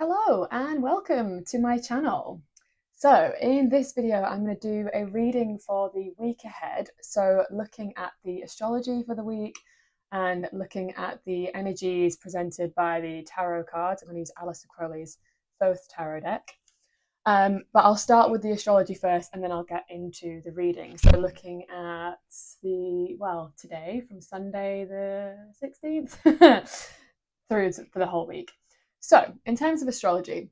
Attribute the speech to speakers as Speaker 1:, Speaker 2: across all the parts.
Speaker 1: Hello and welcome to my channel. So in this video, I'm going to do a reading for the week ahead. So looking at the astrology for the week and looking at the energies presented by the tarot cards. I'm going to use Aleister Crowley's Thoth Tarot Deck. But I'll start with the astrology first and then I'll get into the reading. So looking at today from Sunday the 16th through for the whole week. So in terms of astrology,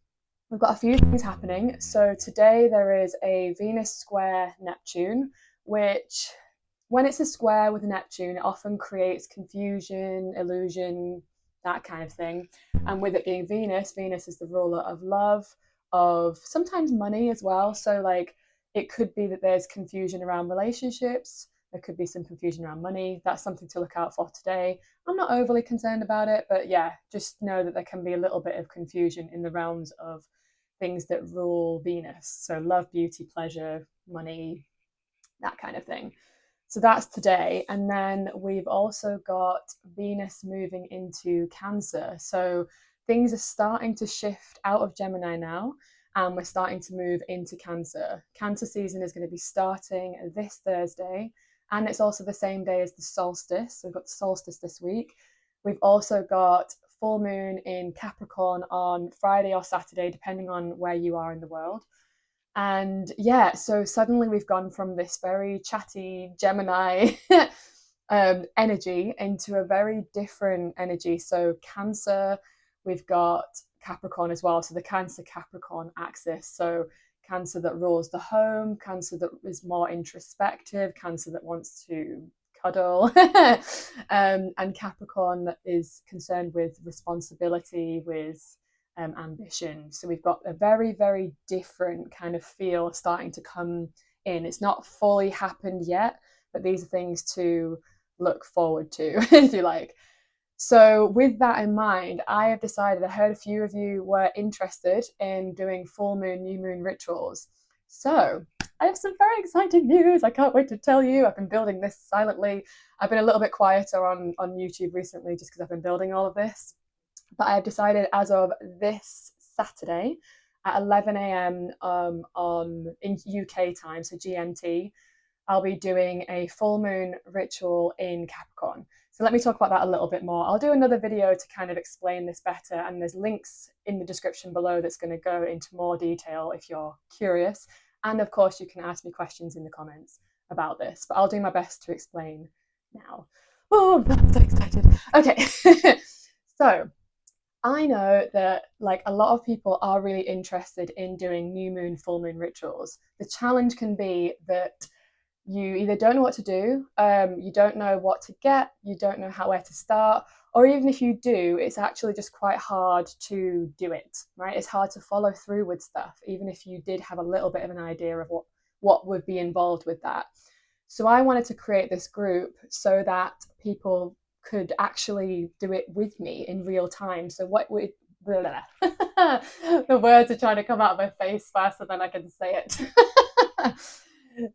Speaker 1: we've got a few things happening. So today there is a Venus square Neptune, which when it's a square with Neptune, it often creates confusion, illusion, that kind of thing. And with it being Venus, Venus is the ruler of love, of sometimes money as well. So like it could be that there's confusion around relationships. There could be some confusion around money. That's something to look out for today. I'm not overly concerned about it, but yeah, just know that there can be a little bit of confusion in the realms of things that rule Venus. So love, beauty, pleasure, money, that kind of thing. So that's today. And then we've also got Venus moving into Cancer. So things are starting to shift out of Gemini now, and we're starting to move into Cancer. Cancer season is going to be starting this Thursday, and it's also the same day as the solstice. So we've got the solstice this week. We've also got full moon in Capricorn on Friday or Saturday, depending on where you are in the world. And yeah, so suddenly we've gone from this very chatty Gemini energy into a very different energy. So Cancer, we've got Capricorn as well. So the Cancer Capricorn axis. So Cancer that rules the home, Cancer that is more introspective, Cancer that wants to cuddle, and Capricorn that is concerned with responsibility, with ambition. So we've got a very, very different kind of feel starting to come in. It's not fully happened yet, but these are things to look forward to, if you like. So with that in mind, I have decided, I heard a few of you were interested in doing full moon, new moon rituals. So I have some very exciting news. I can't wait to tell you. I've been building this silently. I've been a little bit quieter on YouTube recently just because I've been building all of this. But I've decided as of this Saturday at 11 a.m. In UK time, so GMT, I'll be doing a full moon ritual in Capricorn. So let me talk about that a little bit more. I'll do another video to kind of explain this better, and there's links in the description below that's going to go into more detail if you're curious. And of course, you can ask me questions in the comments about this, but I'll do my best to explain now. Oh, I'm so excited. Okay, so I know that like a lot of people are really interested in doing new moon, full moon rituals. The challenge can be that you either don't know what to do, you don't know what to get, you don't know where to start, or even if you do, it's actually just quite hard to do it, right? It's hard to follow through with stuff, even if you did have a little bit of an idea of what would be involved with that. So I wanted to create this group so that people could actually do it with me in real time. So what would the words are trying to come out of my face faster than I can say it.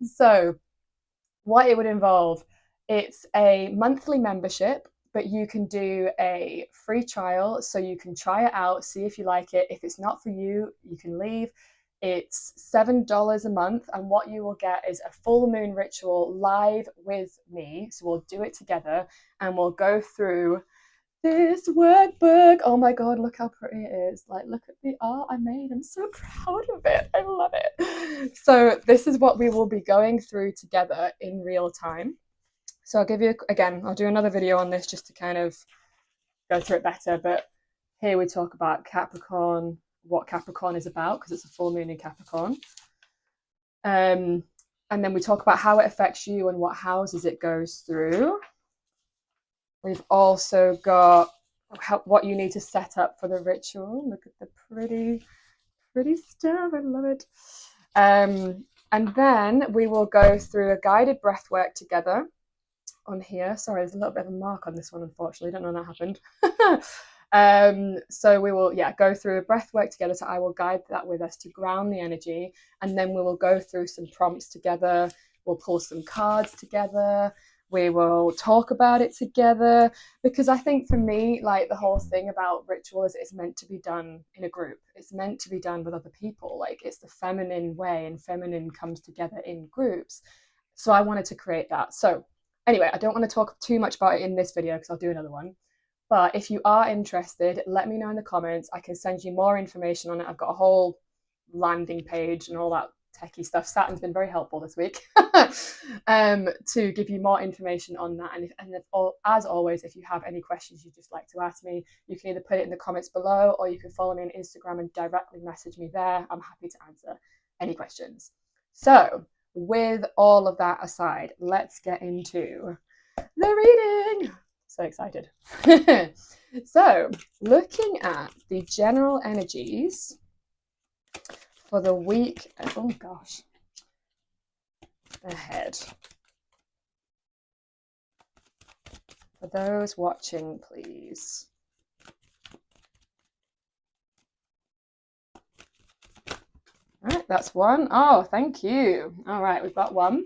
Speaker 1: So what it would involve, it's a monthly membership, but you can do a free trial, so you can try it out, see if you like it. If it's not for you, you can leave. It's $7 a month, and what you will get is a full moon ritual live with me. So we'll do it together and we'll go through this workbook. Oh my god, look how pretty it is. Like, look at the art I made. I'm so proud of it. I love it. So this is what we will be going through together in real time. So I'll give you, again, I'll do another video on this just to kind of go through it better, but here we talk about Capricorn, what Capricorn is about, because it's a full moon in Capricorn. And then we talk about how it affects you and what houses it goes through. We've also got what you need to set up for the ritual. Look at the pretty, pretty stuff. I love it. And then we will go through a guided breath work together on here. Sorry, there's a little bit of a mark on this one, unfortunately. Don't know when that happened. So we will, go through a breath work together. So I will guide that with us to ground the energy. And then we will go through some prompts together. We'll pull some cards together. We will talk about it together, because I think for me, like, the whole thing about ritual is it's meant to be done in a group. It's meant to be done with other people. Like, it's the feminine way, and feminine comes together in groups. So I wanted to create that. So anyway, I don't want to talk too much about it in this video because I'll do another one. But if you are interested, let me know in the comments. I can send you more information on it. I've got a whole landing page and all that techie stuff. Saturn's been very helpful this week to give you more information on that. And as always, if you have any questions you'd just like to ask me, you can either put it in the comments below, or you can follow me on Instagram and directly message me there. I'm happy to answer any questions. So with all of that aside, let's get into the reading. So excited. So looking at the general energies for the week, oh gosh, ahead. For those watching, please. All right, that's one. Oh, thank you. All right, we've got one.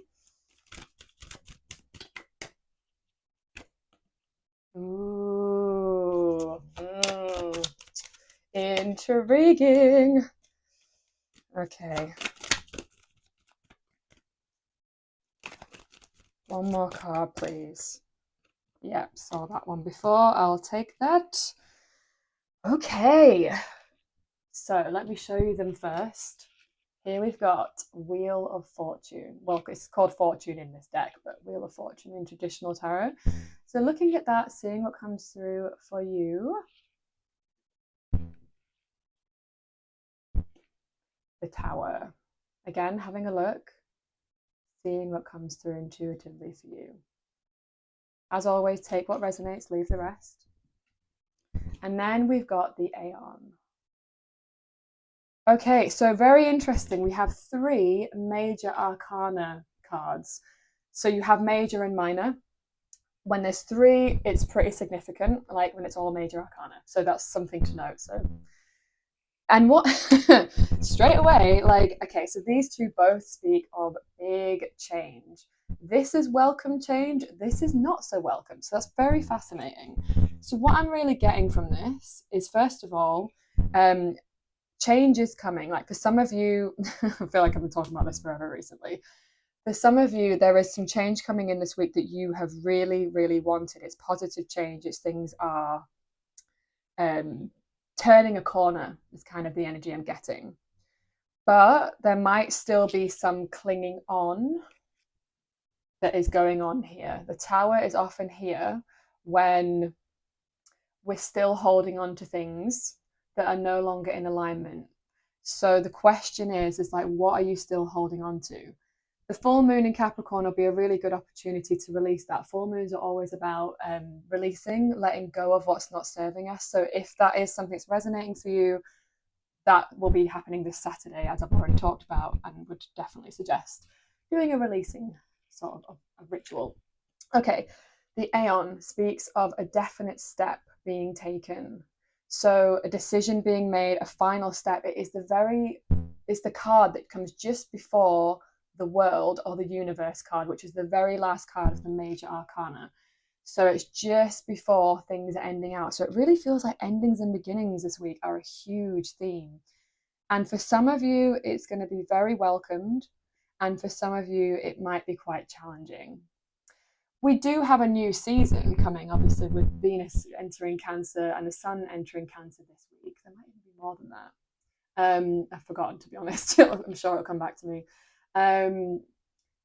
Speaker 1: Ooh, intriguing. Okay. One more card, please. Yep, saw that one before. I'll take that. Okay. So let me show you them first. Here we've got Wheel of Fortune. Well, it's called Fortune in this deck, but Wheel of Fortune in traditional tarot. So looking at that, seeing what comes through for you. The Tower. Again, having a look, seeing what comes through intuitively for you. As always, take what resonates, leave the rest. And then we've got the Aeon. Okay, so very interesting. We have 3 major arcana cards. So you have major and minor. When there's 3, it's pretty significant, like when it's all major arcana. So that's something to note. So, and what straight away, like, okay, so these 2 both speak of big change. This is welcome change. This is not so welcome. So that's very fascinating. So what I'm really getting from this is, first of all, change is coming. Like, for some of you, I feel like I've been talking about this forever recently. For some of you, there is some change coming in this week that you have really, really wanted. It's positive change. It's things are turning a corner is kind of the energy I'm getting. But there might still be some clinging on that is going on here. The Tower is often here when we're still holding on to things that are no longer in alignment. So the question is like, what are you still holding on to? The full moon in Capricorn will be a really good opportunity to release that. Full moons are always about releasing, letting go of what's not serving us. So if that is something that's resonating for you, that will be happening this Saturday, as I've already talked about, and would definitely suggest doing a releasing sort of a ritual. Okay, the Aeon speaks of a definite step being taken. So a decision being made, a final step. It's the card that comes just before the World or the Universe card, which is the very last card of the major arcana. So it's just before things are ending out. So it really feels like endings and beginnings this week are a huge theme. And for some of you, it's going to be very welcomed. And for some of you, it might be quite challenging. We do have a new season coming, obviously, with Venus entering Cancer and the Sun entering Cancer this week. There might even be more than that. I've forgotten, to be honest. I'm sure it'll come back to me.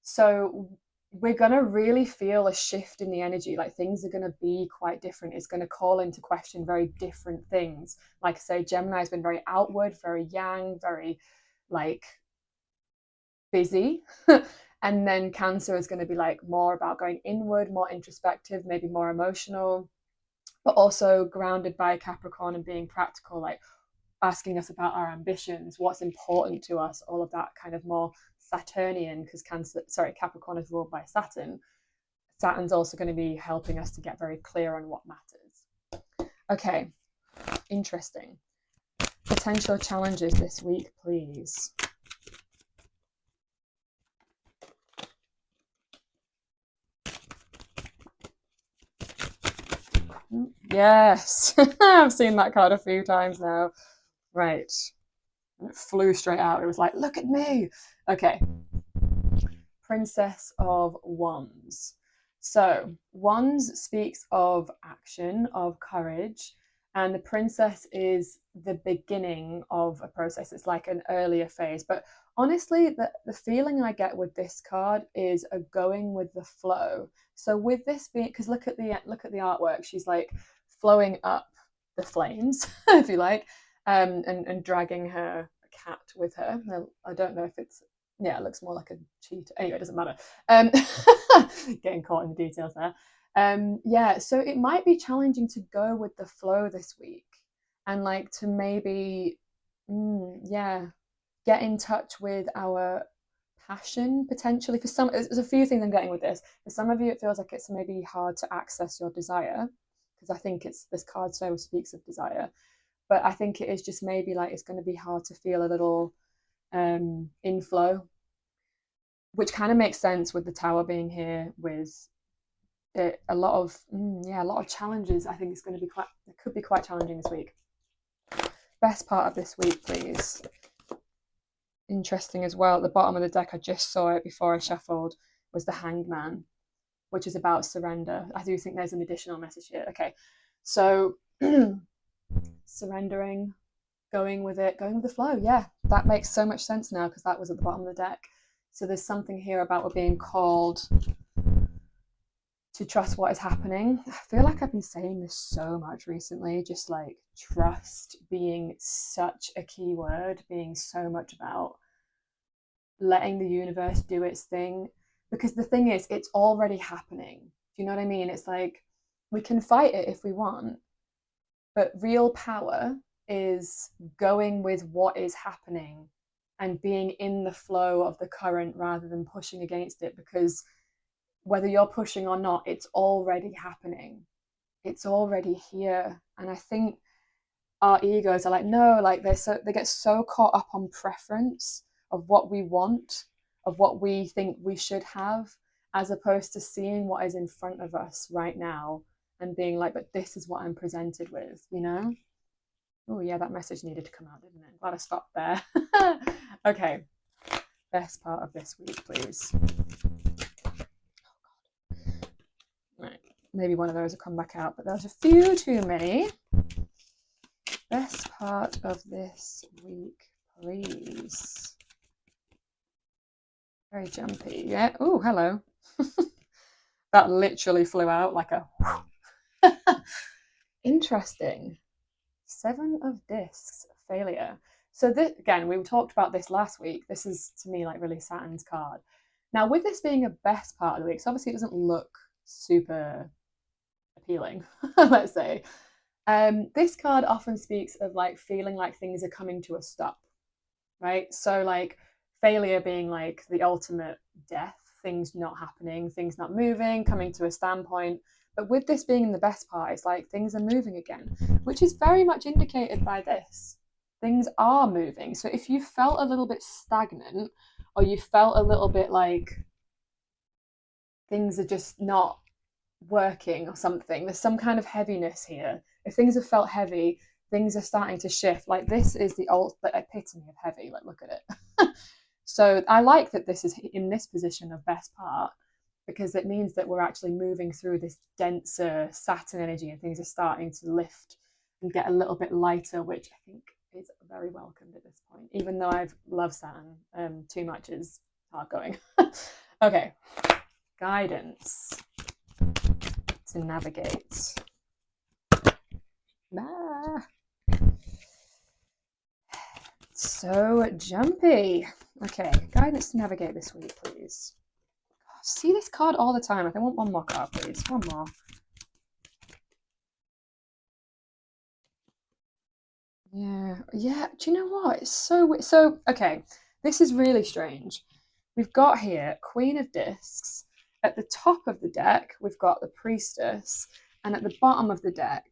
Speaker 1: So we're going to really feel a shift in the energy. Like, things are going to be quite different. It's going to call into question very different things. Like I say, Gemini has been very outward, very yang, very like busy. And then Cancer is going to be like more about going inward, more introspective, maybe more emotional, but also grounded by Capricorn and being practical, like asking us about our ambitions, what's important to us, all of that kind of more Saturnian, because Capricorn is ruled by Saturn. Saturn's also going to be helping us to get very clear on what matters. Okay, interesting. Potential challenges this week, please. Yes, I've seen that card a few times now. Right. And it flew straight out. It was like, look at me. Okay. Princess of Wands. So, Wands speaks of action, of courage, and the princess is the beginning of a process. It's like an earlier phase. But honestly, the feeling I get with this card is a going with the flow. So with this being, because look at the artwork, she's like flowing up the flames, if you like, and dragging her cat with her. I don't know if it's, yeah, it looks more like a cheetah. Anyway, it doesn't matter. Getting caught in the details there. Yeah, so it might be challenging to go with the flow this week and like to maybe, yeah, get in touch with our passion potentially. For some, there's a few things I'm getting with this. For some of you, it feels like it's maybe hard to access your desire because I think it's this card so speaks of desire, but I think it is just maybe like it's going to be hard to feel a little in flow, which kind of makes sense with the tower being here with it, a lot of challenges. I think it's going to be quite, it could be quite challenging this week. Best part of this week, please. Interesting as well, at the bottom of the deck, I just saw it before I shuffled, was the Hanged Man, which is about surrender. I do think there's an additional message here. Okay, so surrendering, going with it, going with the flow. Yeah, that makes so much sense now because that was at the bottom of the deck. So there's something here about we're being called to trust what is happening. I feel like I've been saying this so much recently, just like trust being such a key word, being so much about letting the universe do its thing. Because the thing is, it's already happening. Do you know what I mean? It's like we can fight it if we want, but real power is going with what is happening and being in the flow of the current rather than pushing against it, because whether you're pushing or not, it's already happening. It's already here. And I think our egos are like, no, like they get so caught up on preference of what we want, of what we think we should have, as opposed to seeing what is in front of us right now and being like, but this is what I'm presented with, you know? Oh yeah, that message needed to come out, didn't it? Glad I stopped there. Okay, best part of this week, please. Right, maybe one of those will come back out, but there's a few too many. Best part of this week, please. Very jumpy, yeah. Oh, hello. That literally flew out like a interesting. 7 of Discs, failure. So this, again, we talked about this last week. This is, to me, like really Saturn's card. Now, with this being a best part of the week, so obviously it doesn't look super appealing, let's say. This card often speaks of like feeling like things are coming to a stop, right? So like failure being like the ultimate death, things not happening, things not moving, coming to a standpoint. But with this being in the best part, it's like things are moving again, which is very much indicated by this. Things are moving. So if you felt a little bit stagnant, or you felt a little bit like things are just not working or something, there's some kind of heaviness here. If things have felt heavy, things are starting to shift. Like this is the epitome of heavy. Like look at it. So I like that this is in this position of best part, because it means that we're actually moving through this denser Saturn energy and things are starting to lift and get a little bit lighter, which I think is very welcomed at this point, even though I've loved Saturn. Too much is hard going. Okay, guidance to navigate. So jumpy. Okay, guidance to navigate this week, please. See this card all the time. I want one more card, please. One more. Yeah. Do you know what? It's so okay. This is really strange. We've got here Queen of Discs. At the top of the deck, we've got the Priestess, and at the bottom of the deck,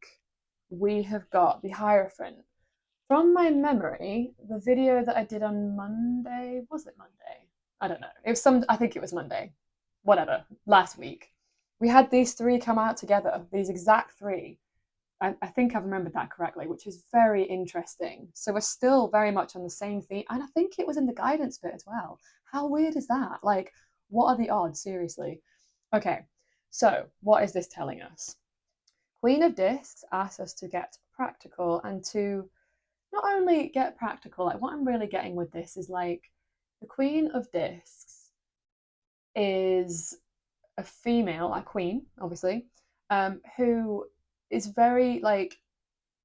Speaker 1: we have got the Hierophant. From my memory, the video that I did on Monday, was it Monday? I don't know. It was I think it was Monday. Whatever, last week. We had these 3 come out together, these exact 3. I think I've remembered that correctly, which is very interesting. So we're still very much on the same theme. And I think it was in the guidance bit as well. How weird is that? Like, what are the odds? Seriously. Okay, so what is this telling us? Queen of Discs asks us to get practical and to not only get practical, like what I'm really getting with this is like the Queen of Discs is a female, a queen, obviously, who is very like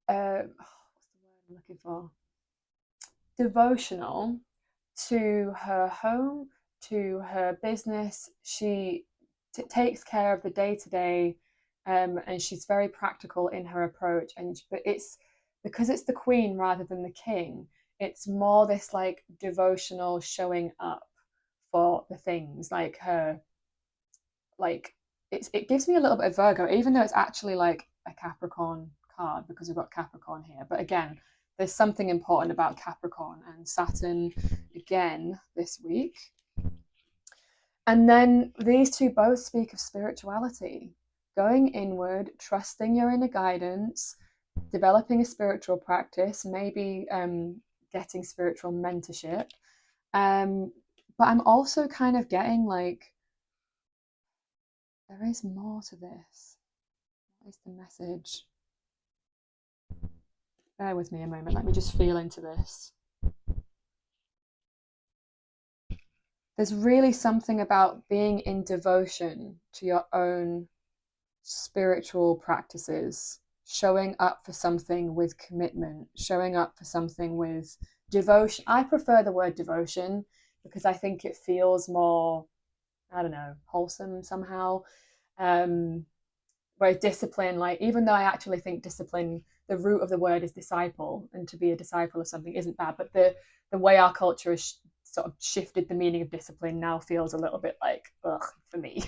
Speaker 1: what's the word I'm looking for? Devotional to her home, to her business. She takes care of the day to day, and she's very practical in her approach. But it's because it's the queen rather than the king. It's more this like devotional showing up for the things like her. Like it gives me a little bit of Virgo, even though it's actually like a Capricorn card because we've got Capricorn here. But again, there's something important about Capricorn and Saturn again this week. And then these two both speak of spirituality, going inward, trusting your inner guidance, developing a spiritual practice, maybe getting spiritual mentorship. But I'm also kind of getting like, there is more to this. What is the message? Bear with me a moment. Let me just feel into this. There's really something about being in devotion to your own spiritual practices, showing up for something with commitment, showing up for something with devotion. I prefer the word devotion because I think it feels more, I don't know, wholesome somehow. Whereas discipline, like, even though I actually think discipline, the root of the word is disciple, and to be a disciple of something isn't bad, but the way our culture has sort of shifted the meaning of discipline now feels a little bit like, ugh, for me.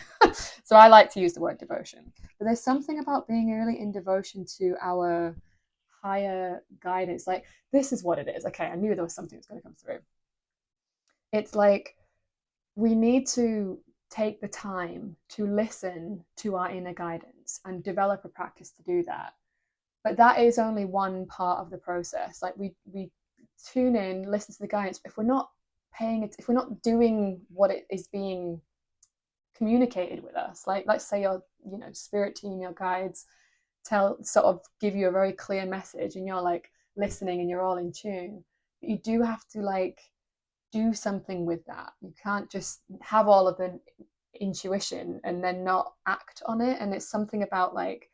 Speaker 1: So I like to use the word devotion. But there's something about being really in devotion to our higher guidance. Like, this is what it is. Okay, I knew there was something that's going to come through. It's like we need to take the time to listen to our inner guidance and develop a practice to do that. But that is only one part of the process. Like we tune in, listen to the guidance, but if we're not paying it, if we're not doing what it is being communicated with us, like let's say your spirit team, your guides sort of give you a very clear message and you're like listening and you're all in tune, but you do have to like do something with that. You can't just have all of the intuition and then not act on it. And it's something about like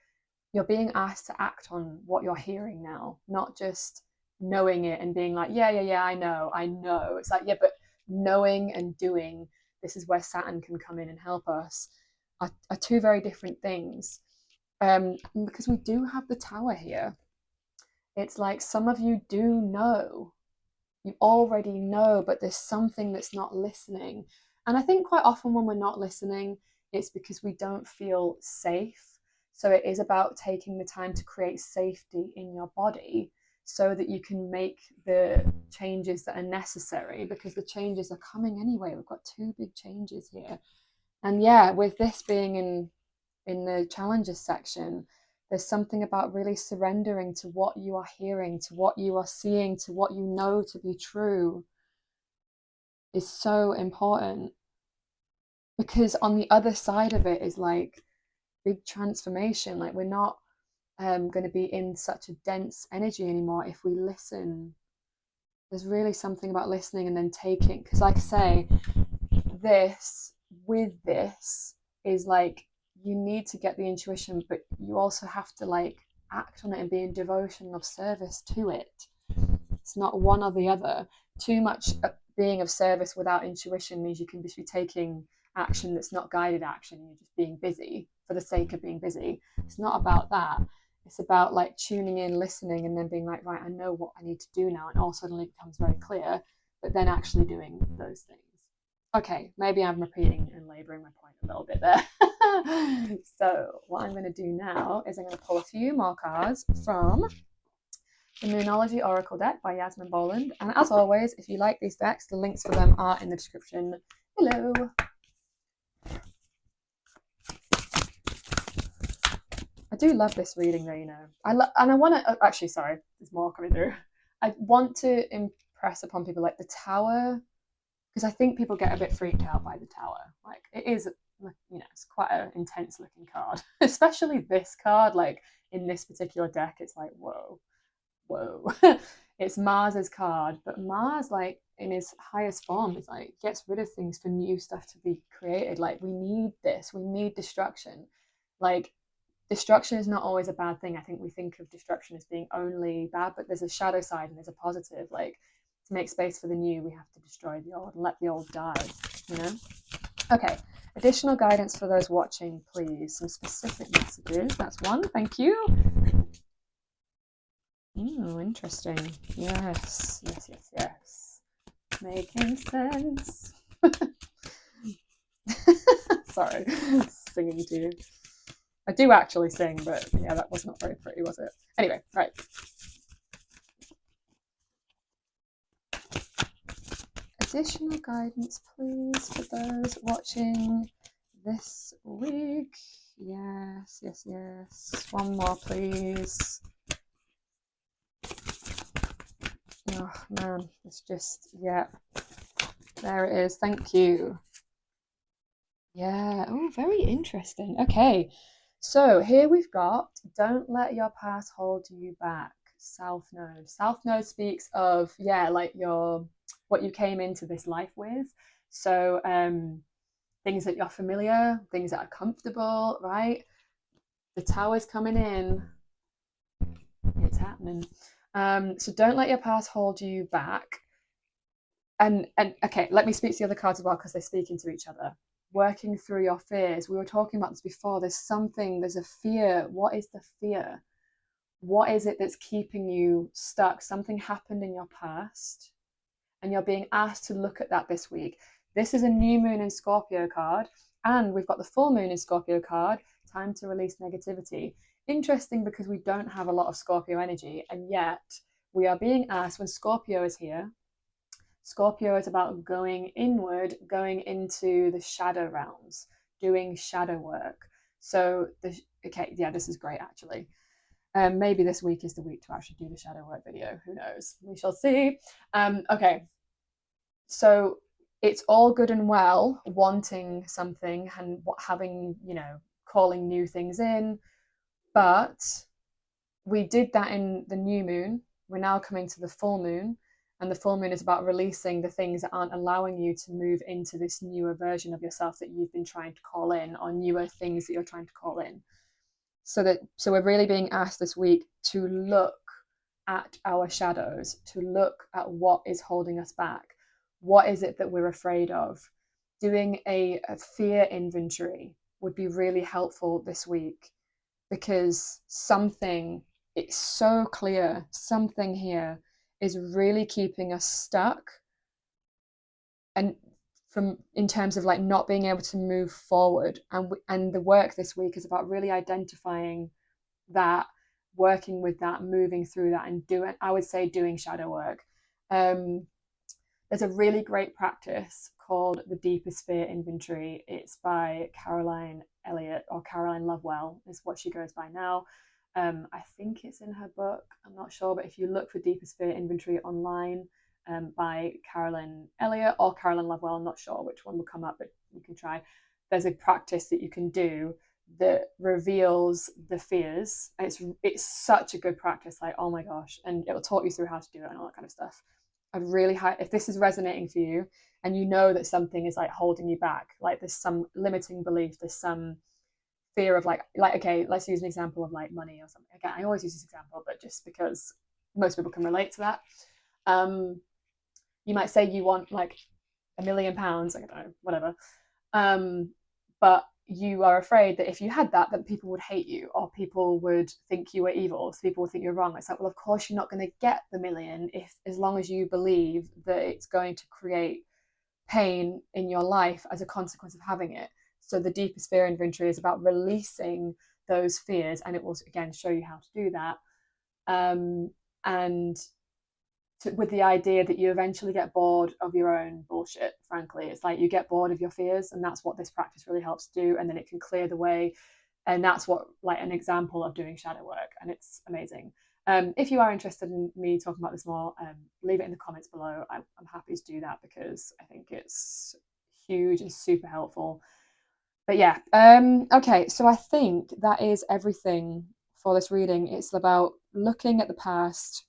Speaker 1: you're being asked to act on what you're hearing now, not just knowing it and being like, yeah, I know. It's like, yeah, but knowing and doing, this is where Saturn can come in and help us, are two very different things. Because we do have the Tower here. It's like some of you do know. You already know, but there's something that's not listening. And I think quite often when we're not listening, it's because we don't feel safe. So it is about taking the time to create safety in your body so that you can make the changes that are necessary, because the changes are coming anyway. We've got two big changes here. And yeah, with this being in the challenges section, there's something about really surrendering to what you are hearing, to what you are seeing, to what you know to be true is so important. Because on the other side of it is like big transformation. Like we're not going to be in such a dense energy anymore if we listen. There's really something about listening and then taking, because like I say, this is like, you need to get the intuition, but you also have to like act on it and be in devotion of service to it. It's not one or the other. Too much being of service without intuition means you can just be taking action that's not guided action. You're just being busy for the sake of being busy. It's not about that. It's about like tuning in, listening, and then being like, right, I know what I need to do now. And all suddenly it becomes very clear, but then actually doing those things. Okay, maybe I'm repeating and labouring my point a little bit there. So what I'm going to do now is I'm going to pull a few more cards from the Moonology Oracle deck by Yasmin Boland. And as always, if you like these decks, the links for them are in the description below. I do love this reading though, you know. And I want to, actually, sorry, there's more coming through. I want to impress upon people like the Tower, because I think people get a bit freaked out by the Tower. Like, it is, you know, it's quite an intense looking card, especially this card. Like, in this particular deck, it's like, whoa. It's Mars's card, but Mars, like, in his highest form, is like gets rid of things for new stuff to be created. Like, we need this, we need destruction. Like, destruction is not always a bad thing. I think we think of destruction as being only bad, but there's a shadow side and there's a positive. Like, to make space for the new, we have to destroy the old and let the old die, you know? Okay, additional guidance for those watching, please. Some specific messages. That's one. Thank you. Oh, interesting. Yes. Making sense. Sorry, singing to you. I do actually sing, but yeah, that was not very pretty, was it? Anyway, right. Additional guidance, please, for those watching this week. Yes. One more, please. Oh man, it's just, yeah. There it is. Thank you. Yeah. Oh, very interesting. Okay. So here we've got, don't let your past hold you back. South Node. South Node speaks of, yeah, like what you came into this life with. So things that you're familiar, things that are comfortable, right? The Tower's coming in. It's happening. So don't let your past hold you back. And okay, let me speak to the other cards as well, because they're speaking to each other. Working through your fears. We were talking about this before. There's a fear. What is the fear? What is it that's keeping you stuck? Something happened in your past, and you're being asked to look at that this week. This is a new moon in Scorpio card, and we've got the full moon in Scorpio card. Time to release negativity. Interesting, because we don't have a lot of Scorpio energy, and yet we are being asked, when Scorpio is here, Scorpio is about going inward, going into the shadow realms, doing shadow work. So, okay, yeah, this is great actually. Maybe this week is the week to actually do the shadow work video. Who knows? We shall see. Okay, so it's all good and well wanting something and having, you know, calling new things in, but we did that in the new moon. We're now coming to the full moon, and the full moon is about releasing the things that aren't allowing you to move into this newer version of yourself that you've been trying to call in, or newer things that you're trying to call in. So we're really being asked this week to look at our shadows, to look at what is holding us back. What is it that we're afraid of? Doing a fear inventory would be really helpful this week, because it's so clear, something here is really keeping us stuck, and in terms of like not being able to move forward. And the work this week is about really identifying that, working with that, moving through that, and doing shadow work. There's a really great practice called the Deepest Fear Inventory. It's by Caroline Elliott, or Caroline Lovewell is what she goes by now. I think it's in her book, I'm not sure, but if you look for Deepest Fear Inventory online, by Caroline Elliott or Caroline Lovewell, I'm not sure which one will come up, but you can try. There's a practice that you can do that reveals the fears. It's such a good practice, like, oh my gosh, and it will talk you through how to do it and all that kind of stuff. If this is resonating for you, and you know that something is like holding you back, like there's some limiting belief, there's some fear of like okay, let's use an example of like money or something. Again, I always use this example, but just because most people can relate to that. You might say you want like £1 million, I don't know, whatever, but you are afraid that if you had that people would hate you, or people would think you were evil, so people would think you're wrong. It's like, well, of course you're not going to get the million as long as you believe that it's going to create pain in your life as a consequence of having it. So the Deepest Fear Inventory is about releasing those fears, and it will again show you how to do that, and with the idea that you eventually get bored of your own bullshit. Frankly, it's like you get bored of your fears, and that's what this practice really helps do. And then it can clear the way And that's what, like, an example of doing shadow work, and it's amazing. If you are interested in me talking about this more, leave it in the comments below. I'm happy to do that because I think it's huge and super helpful. But yeah, okay, so I think that is everything for this reading. It's about looking at the past,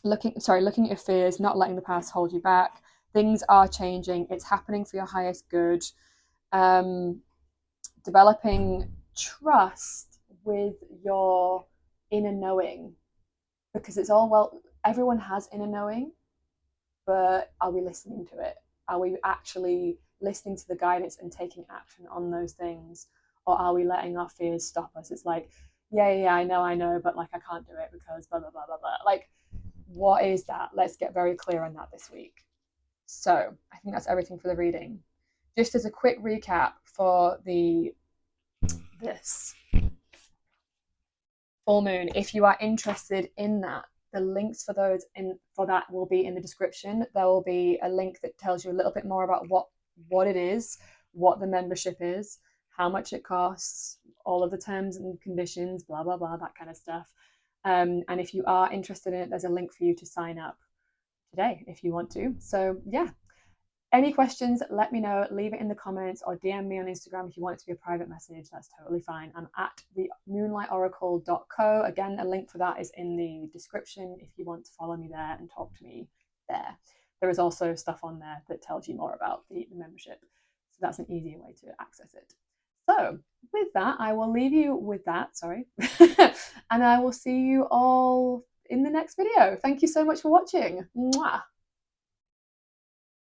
Speaker 1: looking at your fears, not letting the past hold you back. Things are changing. It's happening for your highest good. Developing trust with your inner knowing, because it's all, well, everyone has inner knowing, but are we listening to it? Are we actually listening to the guidance and taking action on those things? Or are we letting our fears stop us? It's like, yeah, I know, but like I can't do it because blah, blah, blah, blah, blah. Like, what is that? Let's get very clear on that this week. So I think that's everything for the reading. Just as a quick recap for this full moon, if you are interested in that, the links for that will be in the description. There will be a link that tells you a little bit more about what it is, what the membership is, how much it costs, all of the terms and conditions, blah blah blah, that kind of stuff. And if you are interested in it, there's a link for you to sign up today if you want to. So yeah, any questions, let me know. Leave it in the comments or DM me on Instagram if you want it to be a private message. That's totally fine. I'm at themoonlightoracle.co. Again, a link for that is in the description if you want to follow me there and talk to me there. There is also stuff on there that tells you more about the membership. So that's an easier way to access it. So with that, I will leave you with that, sorry. And I will see you all in the next video. Thank you so much for watching. Mwah.